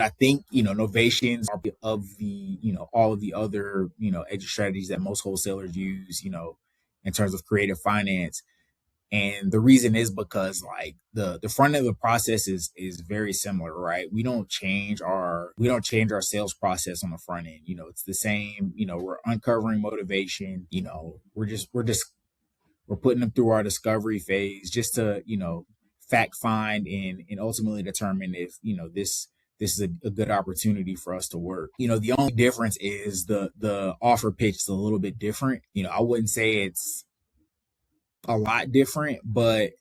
I think, novations are of the, all of the other, exit strategies that most wholesalers use, in terms of creative finance. And the reason is because like the front end of the process is very similar, right? We don't change our sales process on the front end. It's the same. We're uncovering motivation. We're putting them through our discovery phase just to fact find and ultimately determine if this is a good opportunity for us to work. The only difference is the offer pitch is a little bit different. I wouldn't say it's a lot different, but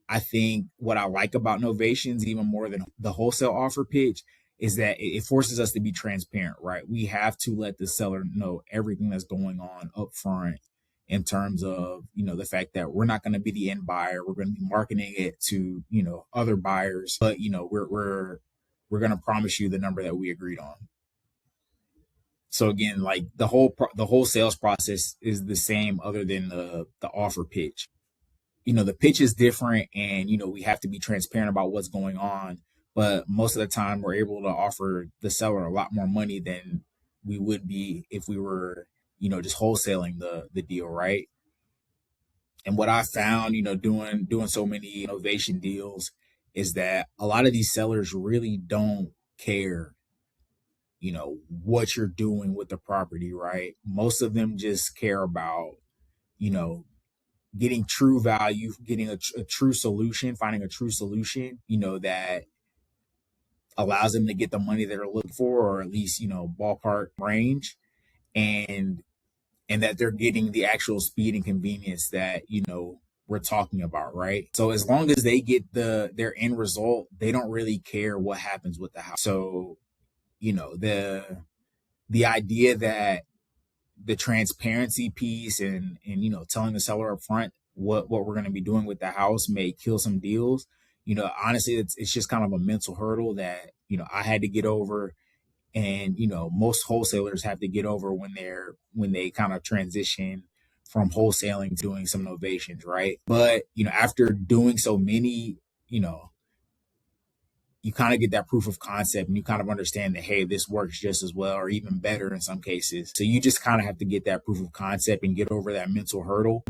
I think what I like about Novations even more than the wholesale offer pitch is that it forces us to be transparent, right? We have to let the seller know everything that's going on up front in terms of, the fact that we're not going to be the end buyer. We're going to be marketing it to, other buyers, but, we're going to promise you the number that we agreed on. So again, like the whole sales process is the same other than the offer pitch. The pitch is different and, we have to be transparent about what's going on. But most of the time we're able to offer the seller a lot more money than we would be if we were, just wholesaling the deal, right? And what I found, doing so many Novation deals is that a lot of these sellers really don't care, what you're doing with the property, right? Most of them just care about, getting true value, getting a true solution, finding a true solution, that allows them to get the money that they're looking for, or at least, ballpark range, and that they're getting the actual speed and convenience that, we're talking about, right? So as long as they get their end result, they don't really care what happens with the house. So, the idea that the transparency piece and telling the seller up front what we're going to be doing with the house may kill some deals. Honestly, it's just kind of a mental hurdle that I had to get over, and most wholesalers have to get over when they kind of transition from wholesaling to doing some novations, right? But after doing so many, you kind of get that proof of concept and you kind of understand that, hey, this works just as well or even better in some cases. So you just kind of have to get that proof of concept and get over that mental hurdle.